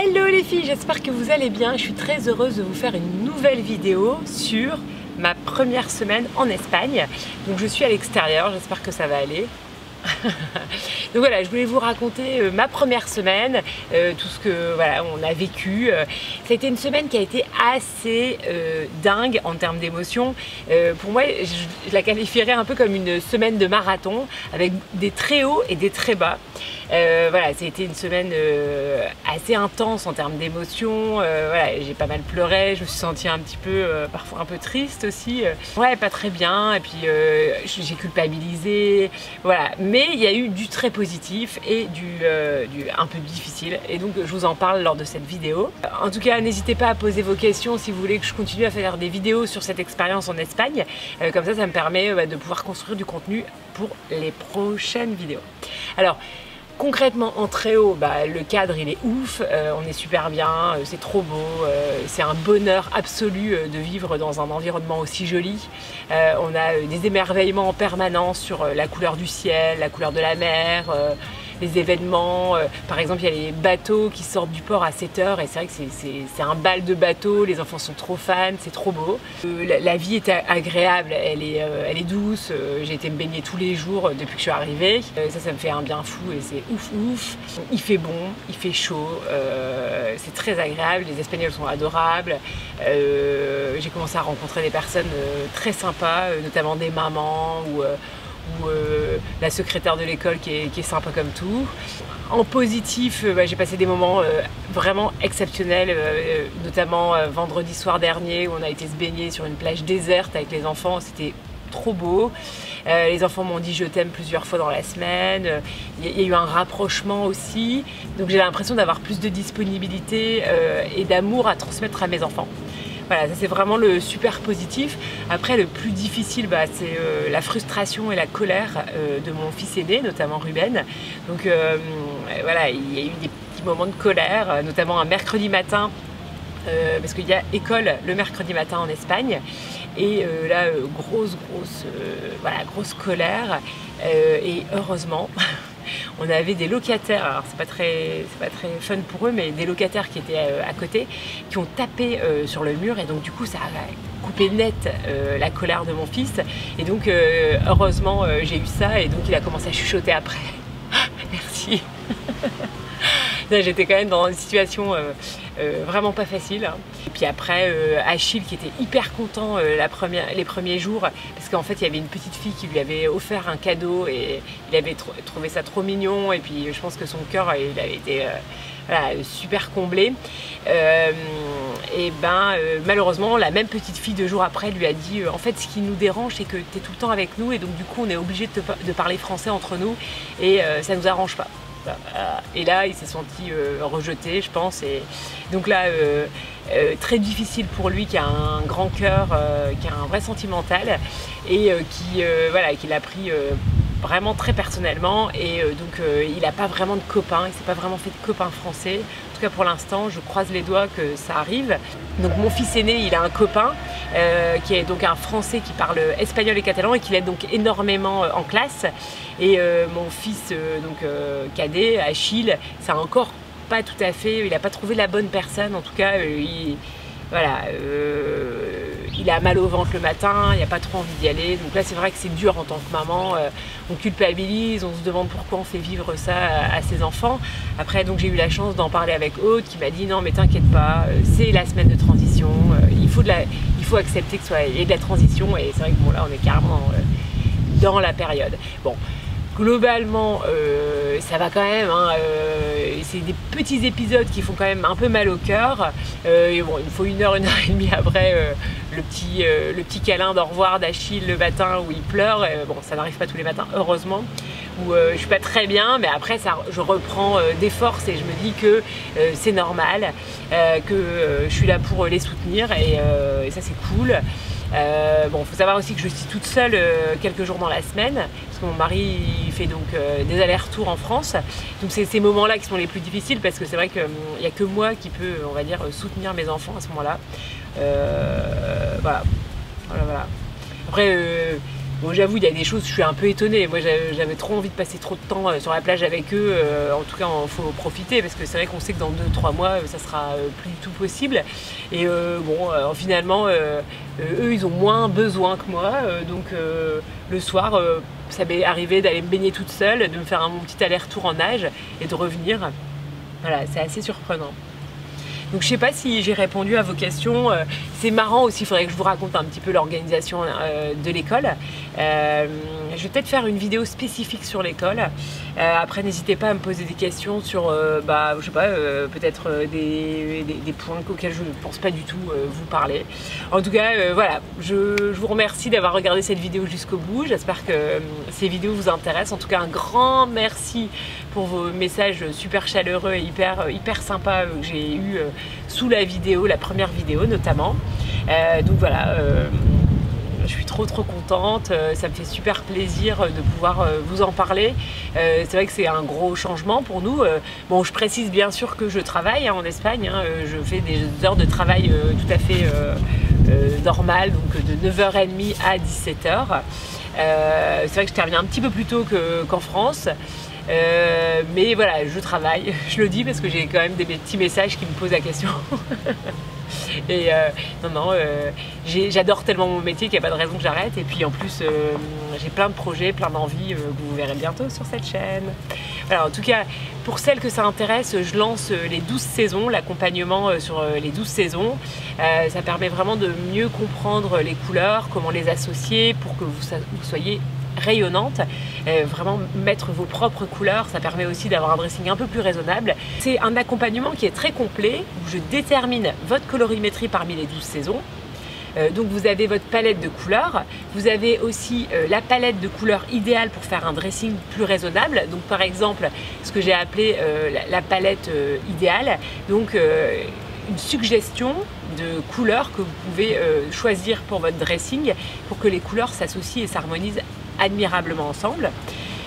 Hello les filles, j'espère que vous allez bien. Je suis très heureuse de vous faire une nouvelle vidéo sur ma première semaine en Espagne. Donc je suis à l'extérieur, j'espère que ça va aller. Donc voilà, je voulais vous raconter ma première semaine, tout ce que voilà, on a vécu. Ça a été une semaine qui a été assez dingue en termes d'émotions. Pour moi, je la qualifierais un peu comme une semaine de marathon avec des très hauts et des très bas. Voilà, ça a été une semaine assez intense en termes d'émotions. Voilà, j'ai pas mal pleuré, je me suis sentie un petit peu, parfois un peu triste aussi. Ouais, pas très bien, et puis j'ai culpabilisé. Voilà, mais il y a eu du très positif et du un peu difficile, et donc je vous en parle lors de cette vidéo. En tout cas, n'hésitez pas à poser vos questions si vous voulez que je continue à faire des vidéos sur cette expérience en Espagne. Comme ça me permet de pouvoir construire du contenu pour les prochaines vidéos. Alors, concrètement, en très haut, le cadre il est ouf, on est super bien, c'est trop beau, c'est un bonheur absolu de vivre dans un environnement aussi joli. On a des émerveillements en permanence sur la couleur du ciel, la couleur de la mer, les événements. Par exemple, il y a les bateaux qui sortent du port à 7 h et c'est vrai que c'est un bal de bateaux, les enfants sont trop fans, c'est trop beau. La vie est agréable, elle est douce, j'ai été me baigner tous les jours depuis que je suis arrivée. Ça me fait un bien fou et c'est ouf. Il fait bon, il fait chaud, c'est très agréable, les Espagnols sont adorables. J'ai commencé à rencontrer des personnes très sympas, notamment des mamans ou la secrétaire de l'école qui est sympa comme tout. En positif, j'ai passé des moments vraiment exceptionnels, notamment vendredi soir dernier où on a été se baigner sur une plage déserte avec les enfants, c'était trop beau. Les enfants m'ont dit je t'aime plusieurs fois dans la semaine. Il y a eu un rapprochement aussi, donc j'ai l'impression d'avoir plus de disponibilité et d'amour à transmettre à mes enfants. Voilà, ça c'est vraiment le super positif. Après, le plus difficile, c'est la frustration et la colère de mon fils aîné, notamment Ruben. Donc voilà, il y a eu des petits moments de colère, notamment un mercredi matin, parce qu'il y a école le mercredi matin en Espagne. Et là, grosse colère. Et heureusement, on avait des locataires, alors c'est pas très fun pour eux, mais des locataires qui étaient à côté, qui ont tapé sur le mur, et donc du coup ça a coupé net la colère de mon fils. Et donc heureusement j'ai eu ça, et donc il a commencé à chuchoter après. Merci. J'étais quand même dans une situation vraiment pas facile. Et puis après, Achille qui était hyper content les premiers jours, parce qu'en fait il y avait une petite fille qui lui avait offert un cadeau et il avait trouvé ça trop mignon, et puis je pense que son cœur il avait été voilà, super comblé. Malheureusement la même petite fille 2 jours après lui a dit en fait ce qui nous dérange c'est que tu es tout le temps avec nous, et donc du coup on est obligé de parler français entre nous, et ça nous arrange pas. Et là il s'est senti rejeté, je pense, et donc là très difficile pour lui, qui a un grand cœur, qui a un vrai sentimental, et qui l'a pris vraiment très personnellement, et donc il n'a pas vraiment de copains, il s'est pas vraiment fait de copains français. En tout cas pour l'instant, je croise les doigts que ça arrive. Donc mon fils aîné, il a un copain qui est donc un Français qui parle espagnol et catalan, et qui l'aide donc énormément en classe. Et mon fils cadet, Achille, c'est encore pas tout à fait, il n'a pas trouvé la bonne personne. En tout cas, il a mal au ventre le matin, il n'a pas trop envie d'y aller. Donc là c'est vrai que c'est dur en tant que maman, on culpabilise, on se demande pourquoi on fait vivre ça à ses enfants. Après donc j'ai eu la chance d'en parler avec Aude, qui m'a dit non mais t'inquiète pas, c'est la semaine de transition, il faut accepter que il y ait de la transition, et c'est vrai que bon là on est carrément dans la période. Bon, globalement ça va quand même, hein, c'est des petits épisodes qui font quand même un peu mal au cœur, et bon, il me faut 1 heure et demie après le petit câlin d'au revoir d'Achille le matin où il pleure. Bon, ça n'arrive pas tous les matins heureusement, où je suis pas très bien, mais après je reprends des forces, et je me dis que c'est normal, que je suis là pour les soutenir, et ça c'est cool. Bon, faut savoir aussi que je suis toute seule quelques jours dans la semaine, parce que mon mari il fait donc des allers-retours en France. Donc c'est ces moments-là qui sont les plus difficiles, parce que c'est vrai qu'il n'y a que moi qui peux, on va dire, soutenir mes enfants à ce moment-là. Voilà. Après, Bon, j'avoue, il y a des choses, je suis un peu étonnée. Moi, j'avais trop envie de passer trop de temps sur la plage avec eux. En tout cas, il faut profiter parce que c'est vrai qu'on sait que dans 2-3 mois, ça sera plus du tout possible. Et finalement, eux, ils ont moins besoin que moi. Donc, le soir, ça m'est arrivé d'aller me baigner toute seule, de me faire mon petit aller-retour en nage et de revenir. Voilà, c'est assez surprenant. Donc je sais pas si j'ai répondu à vos questions. C'est marrant aussi, il faudrait que je vous raconte un petit peu l'organisation de l'école. Je vais peut-être faire une vidéo spécifique sur l'école. Après, n'hésitez pas à me poser des questions sur, je sais pas, peut-être des points auxquels je ne pense pas du tout vous parler. En tout cas, voilà, je vous remercie d'avoir regardé cette vidéo jusqu'au bout. J'espère que ces vidéos vous intéressent. En tout cas, un grand merci pour vos messages super chaleureux et hyper sympas que j'ai eu sous la vidéo, la première vidéo notamment. Donc voilà, je suis trop contente, ça me fait super plaisir de pouvoir vous en parler. C'est vrai que c'est un gros changement pour nous. Bon, je précise bien sûr que je travaille en Espagne, je fais des heures de travail tout à fait normales, donc de 9h30 à 17h. C'est vrai que je termine un petit peu plus tôt qu'en France. Mais voilà, je travaille, je le dis parce que j'ai quand même des petits messages qui me posent la question. Et j'adore tellement mon métier qu'il n'y a pas de raison que j'arrête. Et puis en plus, j'ai plein de projets, plein d'envies que vous verrez bientôt sur cette chaîne. Voilà, en tout cas, pour celles que ça intéresse, je lance les 12 saisons, l'accompagnement sur les 12 saisons. Ça permet vraiment de mieux comprendre les couleurs, comment les associer pour que vous soyez rayonnante, vraiment mettre vos propres couleurs. Ça permet aussi d'avoir un dressing un peu plus raisonnable. C'est un accompagnement qui est très complet où je détermine votre colorimétrie parmi les 12 saisons. Donc vous avez votre palette de couleurs, vous avez aussi la palette de couleurs idéale pour faire un dressing plus raisonnable. Donc par exemple, ce que j'ai appelé la palette idéale, donc une suggestion de couleurs que vous pouvez choisir pour votre dressing pour que les couleurs s'associent et s'harmonisent admirablement ensemble.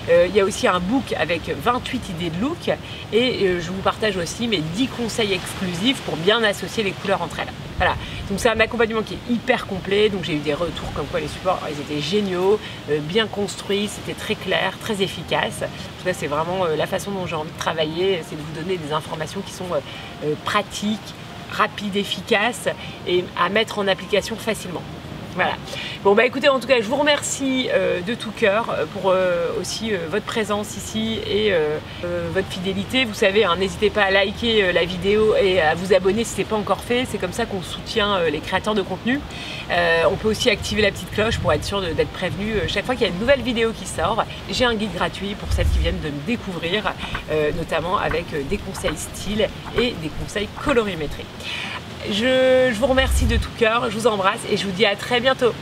Il y a aussi un book avec 28 idées de look et je vous partage aussi mes 10 conseils exclusifs pour bien associer les couleurs entre elles. Voilà, donc c'est un accompagnement qui est hyper complet, donc j'ai eu des retours comme quoi les supports ils étaient géniaux, bien construits, c'était très clair, très efficace. En tout cas, c'est vraiment la façon dont j'ai envie de travailler, c'est de vous donner des informations qui sont pratiques, rapides, efficaces et à mettre en application facilement. Voilà. Bon bah écoutez, en tout cas, je vous remercie de tout cœur pour aussi votre présence ici et votre fidélité. Vous savez, hein, n'hésitez pas à liker la vidéo et à vous abonner si ce n'est pas encore fait. C'est comme ça qu'on soutient les créateurs de contenu. On peut aussi activer la petite cloche pour être sûr d'être prévenu chaque fois qu'il y a une nouvelle vidéo qui sort. J'ai un guide gratuit pour celles qui viennent de me découvrir, notamment avec des conseils style et des conseils colorimétrie. Je vous remercie de tout cœur, je vous embrasse et je vous dis à très bientôt.